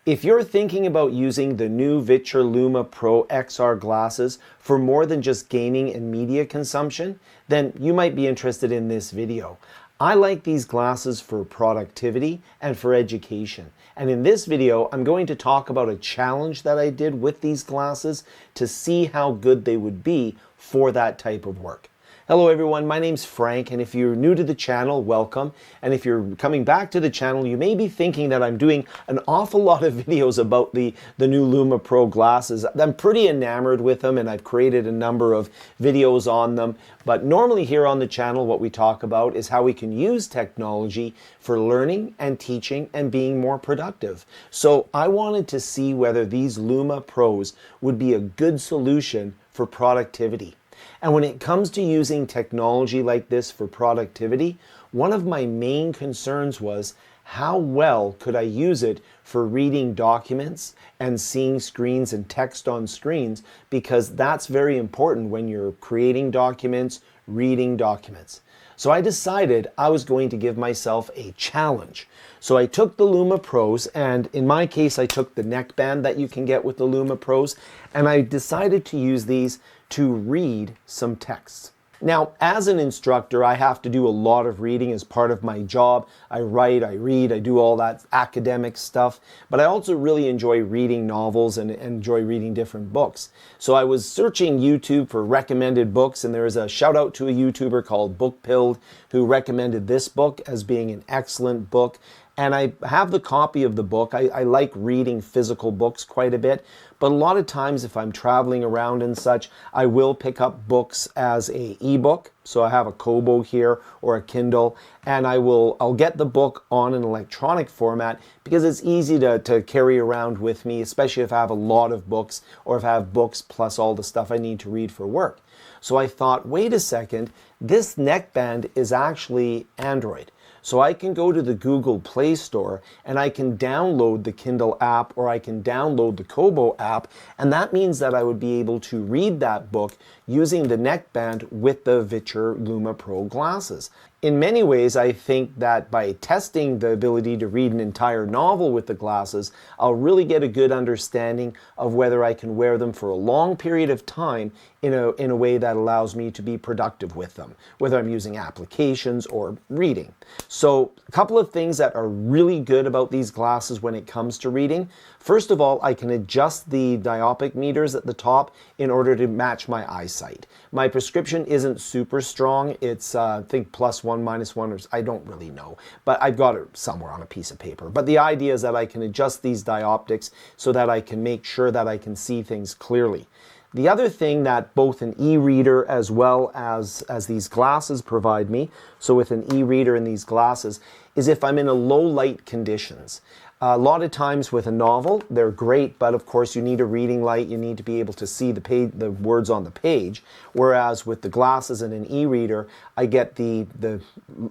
If you're thinking about using the new VITURE Luma Pro XR glasses for more than just gaming and media consumption, then you might be interested in this video. I like these glasses for productivity and for education. And in this video, I'm going to talk about a challenge that I did with these glasses to see how good they would be for that type of work. Hello everyone, my name's Frank, and if you're new to the channel, welcome. And if you're coming back to the channel, you may be thinking that I'm doing an awful lot of videos about the new Luma Pro glasses. I'm pretty enamored with them, and I've created a number of videos on them. But normally here on the channel, what we talk about is how we can use technology for learning and teaching and being more productive. So I wanted to see whether these Luma Pros would be a good solution for productivity. And when it comes to using technology like this for productivity, one of my main concerns was how well could I use it for reading documents and seeing screens and text on screens, because that's very important when you're creating documents, reading documents. So I decided I was going to give myself a challenge. So I took the Luma Pros, and in my case I took the neckband that you can get with the Luma Pros, and I decided to use these to read some texts. Now, as an instructor, I have to do a lot of reading as part of my job. I write, I read, I do all that academic stuff, but I also really enjoy reading novels and enjoy reading different books. So I was searching YouTube for recommended books, and there is a shout out to a YouTuber called Bookpilled who recommended this book as being an excellent book. And I have the copy of the book. I like reading physical books quite a bit, but a lot of times if I'm traveling around and such, I will pick up books as an ebook. So I have a Kobo here or a Kindle, and I'll get the book on an electronic format because it's easy to carry around with me, especially if I have a lot of books or if I have books plus all the stuff I need to read for work. So I thought, wait a second, this neckband is actually Android. So I can go to the Google Play Store and I can download the Kindle app or I can download the Kobo app, and that means that I would be able to read that book using the neckband with the VITURE Luma Pro glasses. In many ways, I think that by testing the ability to read an entire novel with the glasses, I'll really get a good understanding of whether I can wear them for a long period of time in a way that allows me to be productive with them, whether I'm using applications or reading. So a couple of things that are really good about these glasses when it comes to reading. First of all, I can adjust the diopic meters at the top in order to match my eyesight. My prescription isn't super strong. It's, I think, +1, -1, or I don't really know, but I've got it somewhere on a piece of paper. But the idea is that I can adjust these dioptics so that I can make sure that I can see things clearly. The other thing that both an e-reader as well as these glasses provide me, so with an e-reader and these glasses, is if I'm in a low light conditions. A lot of times with a novel, they're great, but of course you need a reading light, you need to be able to see the words on the page, whereas with the glasses and an e-reader, I get the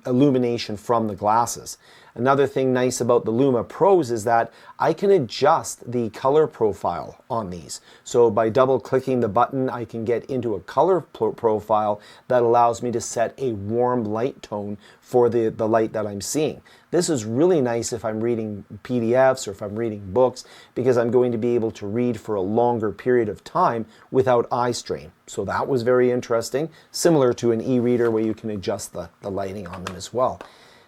illumination from the glasses. Another thing nice about the Luma Pros is that I can adjust the color profile on these. So by double clicking the button, I can get into a color profile that allows me to set a warm light tone for the light that I'm seeing. This is really nice if I'm reading PDFs or if I'm reading books, because I'm going to be able to read for a longer period of time without eye strain. So that was very interesting, similar to an e-reader where you can adjust the lighting on them as well.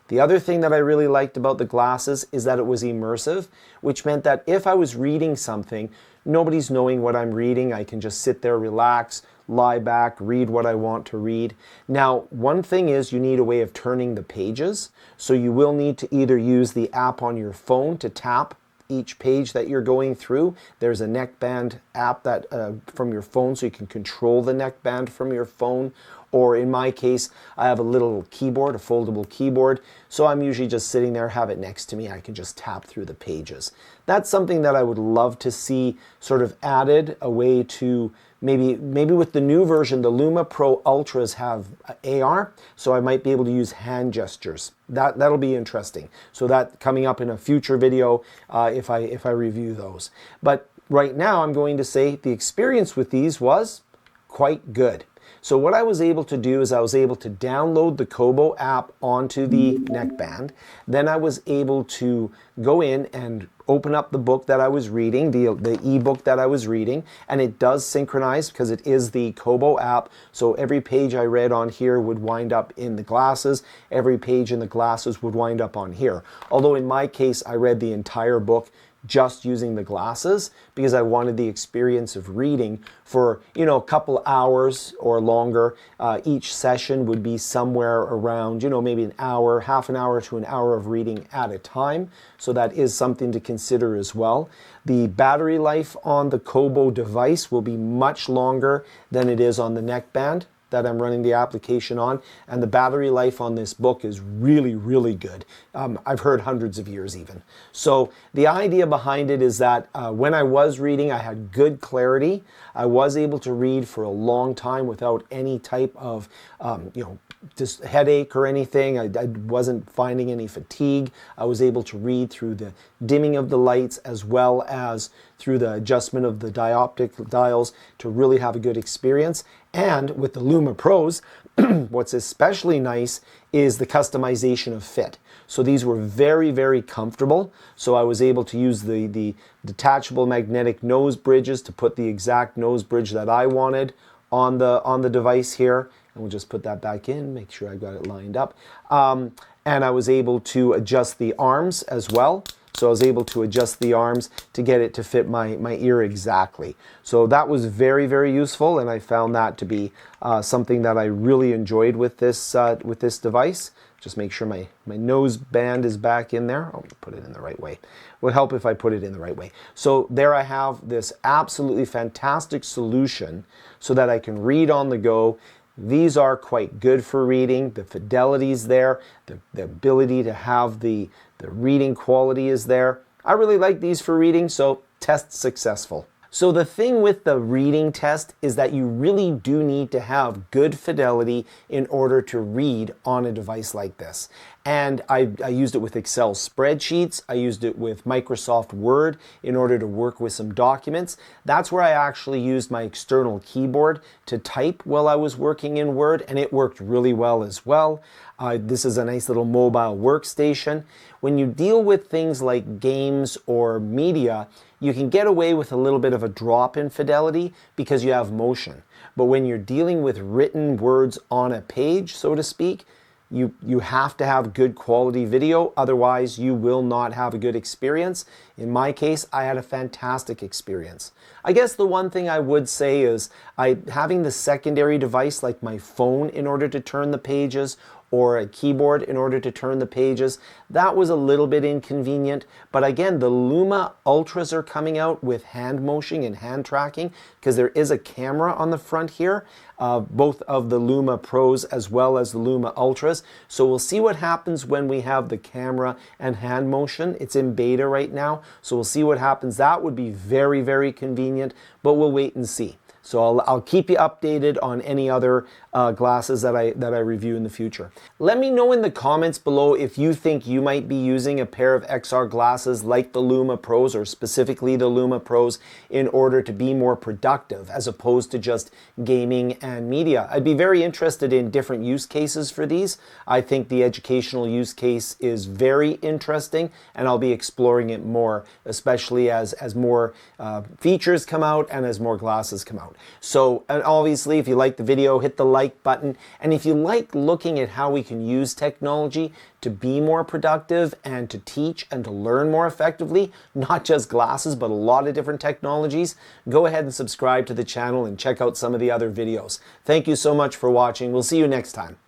The other thing that I really liked about the glasses is that it was immersive, which meant that if I was reading something, nobody's knowing what I'm reading. I can just sit there, relax, lie back, read what I want to read. Now, one thing is you need a way of turning the pages. So you will need to either use the app on your phone to tap each page that you're going through. There's a neckband app that from your phone, so you can control the neckband from your phone. Or in my case, I have a little keyboard, a foldable keyboard, so I'm usually just sitting there, have it next to me. I can just tap through the pages. That's something that I would love to see sort of added, a way to maybe with the new version, the Luma Pro Ultras have AR, so I might be able to use hand gestures. That'll be interesting. So that coming up in a future video if I review those. But right now I'm going to say the experience with these was quite good. So what I was able to do is I was able to download the Kobo app onto the neckband. Then I was able to go in and open up the book that I was reading, the ebook that I was reading, and it does synchronize because it is the Kobo app. So every page I read on here would wind up in the glasses. Every page in the glasses would wind up on here. Although in my case, I read the entire book just using the glasses because I wanted the experience of reading for, you know, a couple hours or longer. Each session would be somewhere around, you know, maybe an hour, half an hour to an hour of reading at a time. So that is something to consider as well. The battery life on the Kobo device will be much longer than it is on the neckband that I'm running the application on, and the battery life on this book is really, really good. I've heard hundreds of years even. So the idea behind it is that when I was reading, I had good clarity. I was able to read for a long time without any type of, you know, just headache or anything. I wasn't finding any fatigue. I was able to read through the dimming of the lights as well as through the adjustment of the dioptic dials to really have a good experience. And with the Luma Pros, what's especially nice is the customization of fit. So these were very, very comfortable. So I was able to use the detachable magnetic nose bridges to put the exact nose bridge that I wanted on the device here. And we'll just put that back in, make sure I got it lined up. And I was able to adjust the arms as well. So I was able to adjust the arms to get it to fit my ear exactly. So that was very, very useful, and I found that to be something that I really enjoyed with this device. Just make sure my nose band is back in there. I'll put it in the right way. It would help if I put it in the right way. So there I have this absolutely fantastic solution so that I can read on the go. These are quite good for reading. The fidelity is there. The ability to have the reading quality is there. I really like these for reading, so test successful. So the thing with the reading test is that you really do need to have good fidelity in order to read on a device like this. And I used it with Excel spreadsheets. I used it with Microsoft Word in order to work with some documents. That's where I actually used my external keyboard to type while I was working in Word, and it worked really well as well. This is a nice little mobile workstation. When you deal with things like games or media, you can get away with a little bit of a drop in fidelity because you have motion. But when you're dealing with written words on a page, so to speak, you have to have good quality video, otherwise you will not have a good experience. In my case, I had a fantastic experience. I guess the one thing I would say is having the secondary device like my phone in order to turn the pages or a keyboard in order to turn the pages, that was a little bit inconvenient. But again, the Luma Ultras are coming out with hand motion and hand tracking because there is a camera on the front here, both of the Luma Pros as well as the Luma Ultras. So we'll see what happens when we have the camera and hand motion. It's in beta right now, so we'll see what happens. That would be very, very convenient, but we'll wait and see. So I'll keep you updated on any other glasses that I review in the future. Let me know in the comments below if you think you might be using a pair of XR glasses like the Luma Pros or specifically the Luma Pros in order to be more productive as opposed to just gaming and media. I'd be very interested in different use cases for these. I think the educational use case is very interesting and I'll be exploring it more, especially as more features come out and as more glasses come out. So, and obviously, if you like the video, hit the like button. And if you like looking at how we can use technology to be more productive and to teach and to learn more effectively, not just glasses, but a lot of different technologies, go ahead and subscribe to the channel and check out some of the other videos. Thank you so much for watching. We'll see you next time.